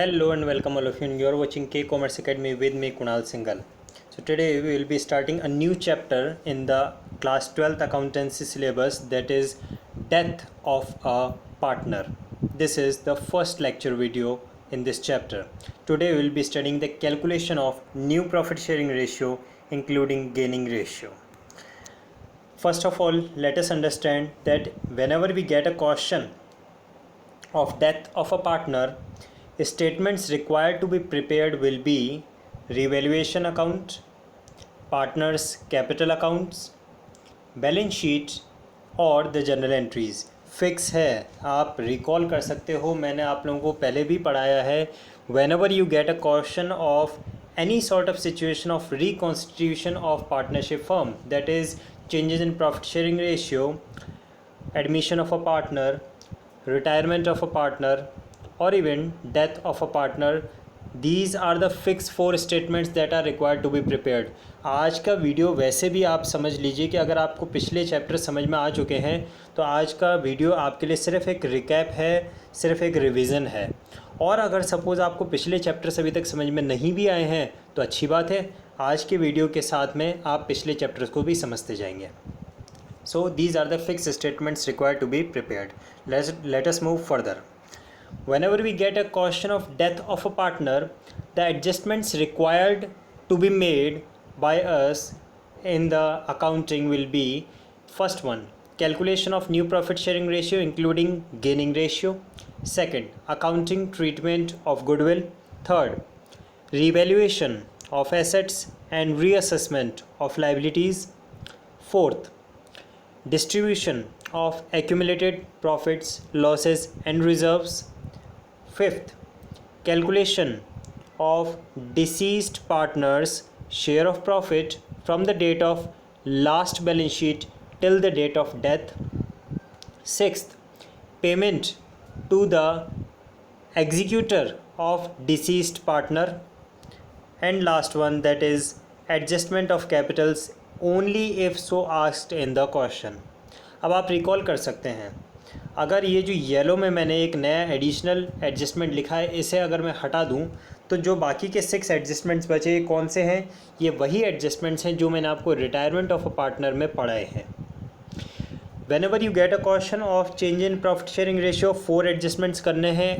Hello and welcome all of you, and you are watching K Commerce Academy with me Kunal Singhal. So today we will be starting a new chapter in the class 12th accountancy syllabus, that is death of a partner. This is the first lecture video in this chapter. Today we will be studying the calculation of new profit sharing ratio including gaining ratio. First of all, let us understand that whenever we get a question of death of a partner, statements required to be prepared will be revaluation account, partners capital accounts, balance sheet और the general entries. Fix है, आप recall कर सकते हो, मैंने आप लोगों को पहले भी पढ़ाया है. When ever you get a question of any sort of situation of reconstitution of partnership firm, that is changes in profit sharing ratio, admission of a partner, retirement of a partner, or even death of a partner, these are the fixed four statements that are required to be prepared. आज का video वैसे भी आप समझ लीजिए कि अगर आपको पिछले चैप्टर समझ में आ चुके हैं तो आज का वीडियो आपके लिए सिर्फ एक रिकैप है, सिर्फ एक रिवीजन है. और अगर सपोज़ आपको पिछले चैप्टर्स अभी तक समझ में नहीं भी आए हैं तो अच्छी बात है, आज के वीडियो के साथ में आप पिछले चैप्टर्स को भी समझते जाएंगे. So these are the fixed statements required to be prepared. Let us move further. Whenever we get a question of death of a partner, the adjustments required to be made by us in the accounting will be: first one, calculation of new profit sharing ratio including gaining ratio; second, accounting treatment of goodwill; third, revaluation of assets and reassessment of liabilities; fourth, distribution of accumulated profits, losses and reserves; fifth, calculation of deceased partners' share of profit from the date of last balance sheet till the date of death; sixth, payment to the executor of deceased partner; and last one, that is adjustment of capitals only if so asked in the question. अब आप recall कर सकते हैं, अगर ये जो yellow में मैंने एक नया एडिशनल एडजस्टमेंट लिखा है, इसे अगर मैं हटा दूं तो जो बाकी के 6 एडजस्टमेंट्स बचे ये कौन से हैं? ये वही एडजस्टमेंट्स हैं जो मैंने आपको रिटायरमेंट ऑफ अ पार्टनर में पढ़ाए हैं. Whenever you get a question of change in profit sharing ratio, 4 adjustments करने हैं,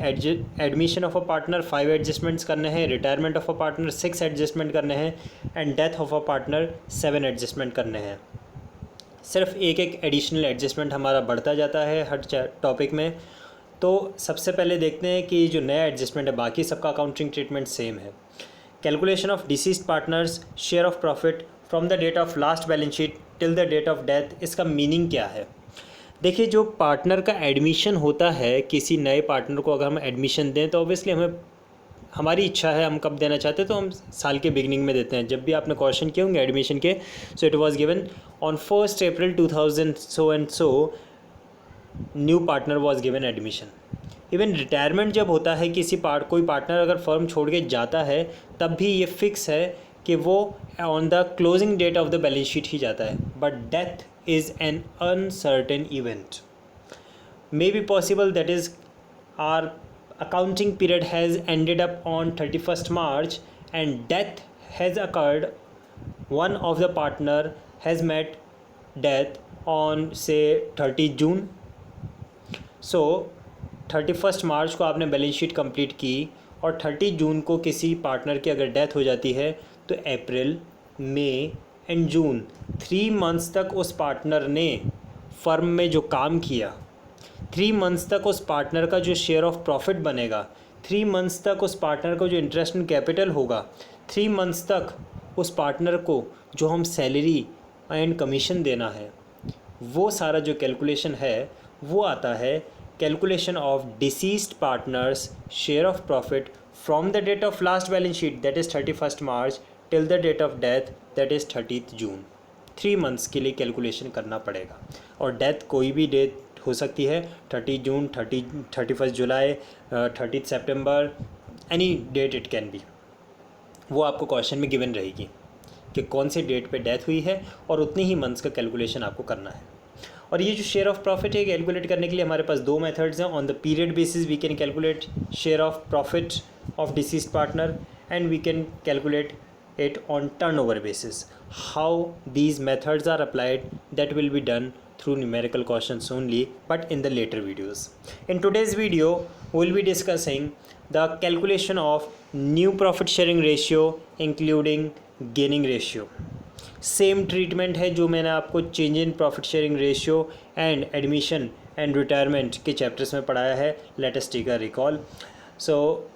admission of a partner 5 adjustments करने हैं, retirement of a partner 6 adjustment करने हैं, and death of a partner 7 adjustment करने हैं. सिर्फ एक एक एडिशनल एडजस्टमेंट हमारा बढ़ता जाता है हर टॉपिक में. तो सबसे पहले देखते हैं कि जो नया एडजस्टमेंट है, बाकी सबका अकाउंटिंग ट्रीटमेंट सेम है. Calculation of deceased partner's share of profit from the date of last balance sheet till the date of death. इसका मीनिंग क्या है? देखिए, जो पार्टनर का एडमिशन होता है, किसी नए पार्टनर को अगर हम एडमिशन दें तो ऑब्वियसली हमें हमारी इच्छा है, हम कब देना चाहते हैं तो हम साल के बिगनिंग में देते हैं. जब भी आपने क्वेश्चन किए होंगे एडमिशन के, so it was given on 1 April 2000 so and so new partner was given admission. Even retirement जब होता है, कोई पार्टनर अगर फर्म छोड़ के जाता है, तब भी ये फिक्स है कि वो on the closing date of the balance sheet ही जाता है. But death is an uncertain event, may be possible, that is our accounting period has ended up on 31st March and death has occurred. One of the partner has met death on say 30 June. So 31st मार्च को आपने balance sheet complete की और 30 जून को किसी partner की अगर death हो जाती है तो अप्रैल, मई एंड जून 3 मंथ्स तक उस पार्टनर ने फर्म में जो काम किया, 3 मंथ्स तक उस पार्टनर का जो शेयर ऑफ प्रॉफिट बनेगा, 3 मंथ्स तक उस पार्टनर को जो इंटरेस्ट इन कैपिटल होगा, 3 मंथ्स तक उस पार्टनर को जो हम सैलरी एंड कमीशन देना है, वो सारा जो कैलकुलेशन है वो आता है calculation of deceased partner's share of profit from the date of last balance sheet, that is 31st March, till the date of death, that is 30th June. 3 months के लिए कैलकुलेशन करना पड़ेगा. और डेथ कोई भी डेट हो सकती है, 30 June, 31st July, 30th September, any date it can be. वो आपको क्वेश्चन में गिवन रहेगी कि कौन सी डेट पे डेथ हुई है और उतनी ही मंथ्स का कैलकुलेशन आपको करना है. और ये जो शेयर ऑफ प्रॉफिट है, कैलकुलेट करने के लिए हमारे पास 2 मेथड्स हैं. On the period basis we can calculate share of profit of deceased partner, and we can calculate it on turnover basis. How these methods are applied, that will be done through numerical questions only, but in the later videos. In today's video, we will be discussing the calculation of new profit sharing ratio including gaining ratio. Same treatment है जो मैंने आपको change in profit sharing ratio and admission and retirement के chapters में पढ़ाया है. Let us take a recall. So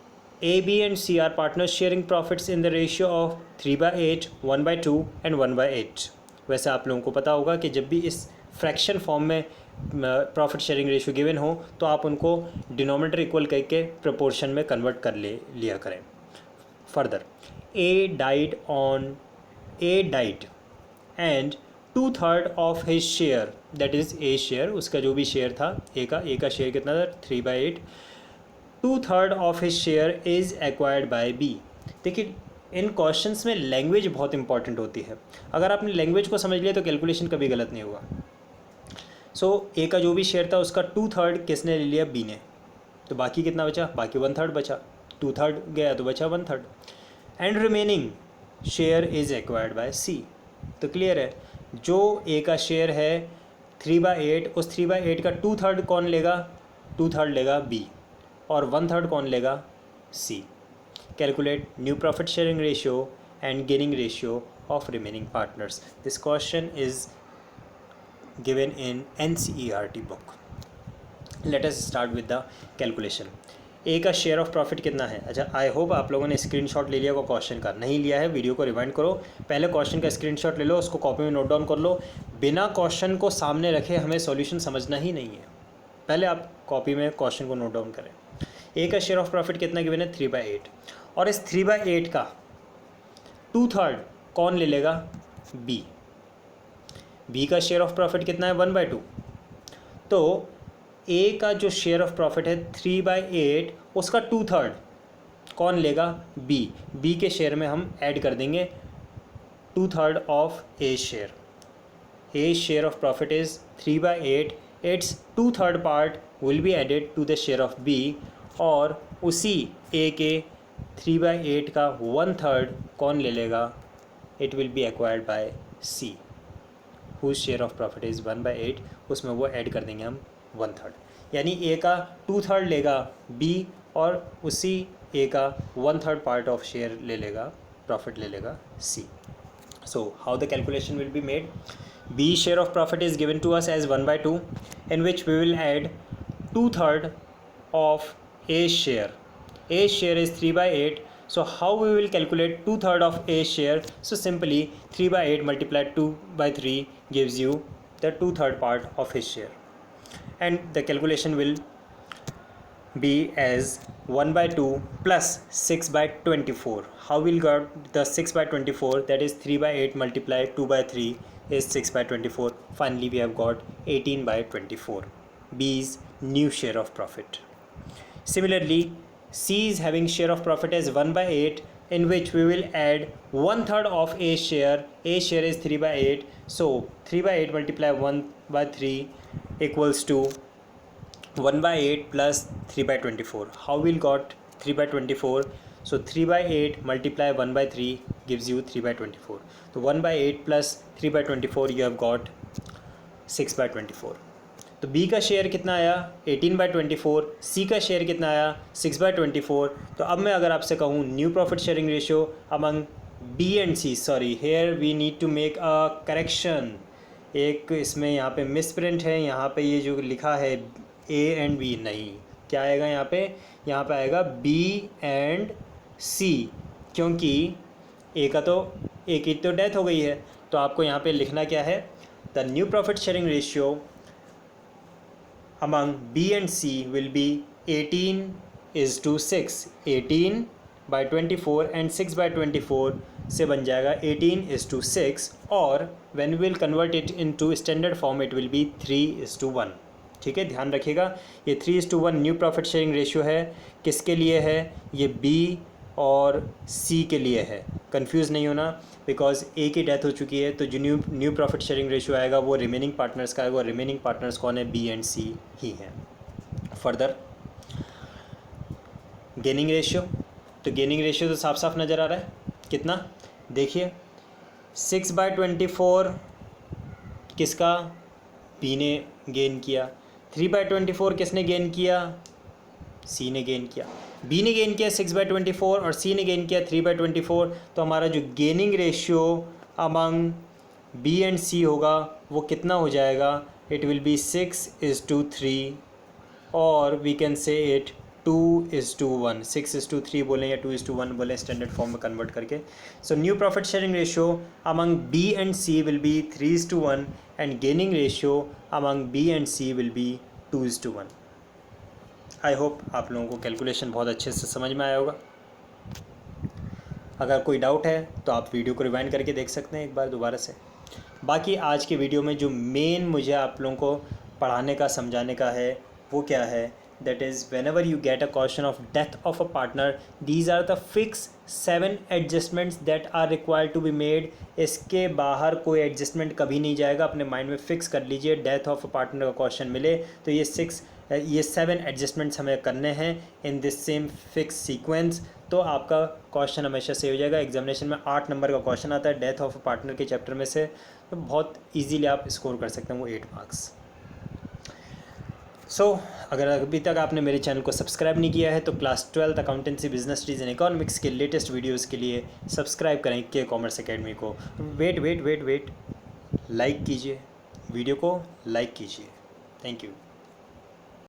A, B and C are partners sharing profits in the ratio of 3/8, 1/2 and 1/8. वैसे आप लोगों को पता होगा कि जब भी इस फ्रैक्शन फॉर्म में प्रॉफिट शेयरिंग रेशियो गिवन हो तो आप उनको डिनोमिनेटर इक्वल करके प्रोपोर्शन में कन्वर्ट कर लिया करें. Further, A died and 2/3 of his share, that is A share, उसका जो भी शेयर था A का शेयर कितना था 3/8. 2/3 of his share is acquired by B. देखिए इन क्वेश्चंस में लैंग्वेज बहुत इंपॉर्टेंट होती है. अगर आपने लैंग्वेज को समझ लिया तो कैलकुलेशन कभी गलत नहीं होगा. सो A का जो भी शेयर था उसका 2/3 किसने ले लिया, B ने. तो बाकी कितना बचा, बाकी 1/3 बचा. 2/3 गया तो बचा 1/3. And remaining share is acquired by C. तो क्लियर है, जो A का शेयर है 3/8, उस 3/8 का 2/3 कौन लेगा, 2/3 लेगा B और 1/3 कौन लेगा, C. Calculate new profit sharing ratio and gaining ratio of remaining partners. This question is given in NCERT book. Let us start with the calculation. A का शेयर ऑफ प्रॉफिट कितना है. अच्छा, आई होप आप लोगों ने स्क्रीनशॉट ले लिया को क्वेश्चन का. नहीं लिया है, वीडियो को रिवाइंड करो, पहले क्वेश्चन का स्क्रीनशॉट ले लो, उसको कॉपी में नोट डाउन कर लो. बिना क्वेश्चन को सामने रखे हमें सॉल्यूशन समझना ही नहीं है. पहले आप कॉपी में क्वेश्चन को नोट डाउन करें. A का शेयर ऑफ प्रॉफिट कितना गिवन है, 3/8, और इस 3/8 का 2/3 कौन ले लेगा, B. B का शेयर ऑफ प्रॉफिट कितना है, 1/2. तो A का जो शेयर ऑफ प्रॉफिट है 3/8, उसका 2/3 कौन लेगा, B. B के शेयर में हम ऐड कर देंगे 2/3 of A share. A share of profit is 3/8, its 2/3 part will be added to the share of B, और उसी A के 3/8 का 1/3 कौन ले लेगा, it will be acquired by C, whose share of profit is 1/8, उसमें वो ऐड कर देंगे हम 1/3. यानी A का 2/3 लेगा B और उसी A का 1/3 पार्ट ऑफ शेयर ले लेगा, प्रॉफिट ले लेगा C. So how the calculation will be made? B share of profit is given to us as 1/2, in which we will add 2/3 of A share. A share is 3/8. So how we will calculate 2/3 of A share? So simply 3/8 multiplied 2/3 gives you the 2/3 part of his share, and the calculation will be as 1/2 plus 6/24. How will get the 6/24? That is 3/8 multiplied 2/3 is 6/24. Finally we have got 18/24, B's new share of profit. Similarly, C is having share of profit as 1/8, in which we will add 1/3 of A share. A share is 3/8, so 3/8 multiply 1/3 equals to 1/8 plus 3/24. How will got 3/24? So 3/8 multiply 1/3 gives you 3/24. So 1/8 plus 3/24 you have got 6/24. तो B का share कितना आया, 18/24. C का share कितना आया, 6/24. तो अब मैं अगर आपसे कहूँ new profit sharing ratio among B and C, sorry here we need to make a correction. एक इसमें यहाँ पे मिस प्रिंट है, यहाँ पे ये जो लिखा है A एंड B, नहीं, क्या आएगा यहाँ पे आएगा B एंड C, क्योंकि A की तो डेथ हो गई है. तो आपको यहाँ पे लिखना क्या है, the new profit sharing ratio among B and C will be 18:6. 18/24 and 6/24 से बन जाएगा 18:6, और when we will convert it into standard form it will be 3:1. ठीक है, ध्यान रखिएगा, ये 3:1 न्यू प्रॉफिट शेयरिंग रेशियो है. किसके लिए है, ये B और C के लिए है. कंफ्यूज नहीं होना, बिकॉज A की डेथ हो चुकी है, तो जो न्यू प्रॉफिट शेयरिंग रेशियो आएगा वो रिमेनिंग पार्टनर्स का आएगा, और रिमेनिंग पार्टनर्स कौन है, B एंड C ही हैं. Further gaining ratio. तो गेनिंग रेशियो तो साफ साफ नज़र आ रहा है, कितना देखिए 6/24 किसका, बी ने गेन किया, 3/24 किसने गेन किया, सी ने गेन किया। बी ने गेन किया 6/24 और सी ने गेन किया 3/24, तो हमारा जो gaining ratio among B and C होगा वो कितना हो जाएगा, इट विल बी 6:3 और वी कैन से इट 2:1, 6:3 बोलें या 2:1 बोलें स्टैंडर्ड फॉर्म में कन्वर्ट करके। So new profit sharing ratio among B and C will be 3:1 and gaining ratio among B and C will be 2:1। I hope आप लोगों को calculation बहुत अच्छे से समझ में आया होगा। अगर कोई डाउट है तो आप वीडियो को रिवाइंड करके देख सकते हैं एक बार दोबारा से। बाकी आज के वीडियो में जो मेन मुझे आप लोगों को पढ़ाने का समझाने का है वो क्या है, that is whenever you get a question of death of a partner, these are the fixed 7 adjustments that are required to be made। इसके बाहर कोई एडजस्टमेंट कभी नहीं जाएगा, अपने माइंड में फिक्स कर लीजिए। डेथ ऑफ अ पार्टनर का क्वेश्चन मिले तो ये 7 एडजस्टमेंट्स हमें करने हैं in this same fix sequence, तो आपका क्वेश्चन हमेशा सही हो जाएगा। एग्जामिनेशन में 8 नंबर का क्वेश्चन आता है डेथ ऑफ अ पार्टनर के चैप्टर में से, तो बहुत ईजीली आप स्कोर कर सकते हैं वो 8 मार्क्स। अगर अभी तक आपने मेरे चैनल को सब्सक्राइब नहीं किया है तो class 12 accountancy business studies and economics के लेटेस्ट वीडियोस के लिए सब्सक्राइब करें के कॉमर्स एकेडमी को। वेट लाइक कीजिए, वीडियो को लाइक कीजिए। Thank you.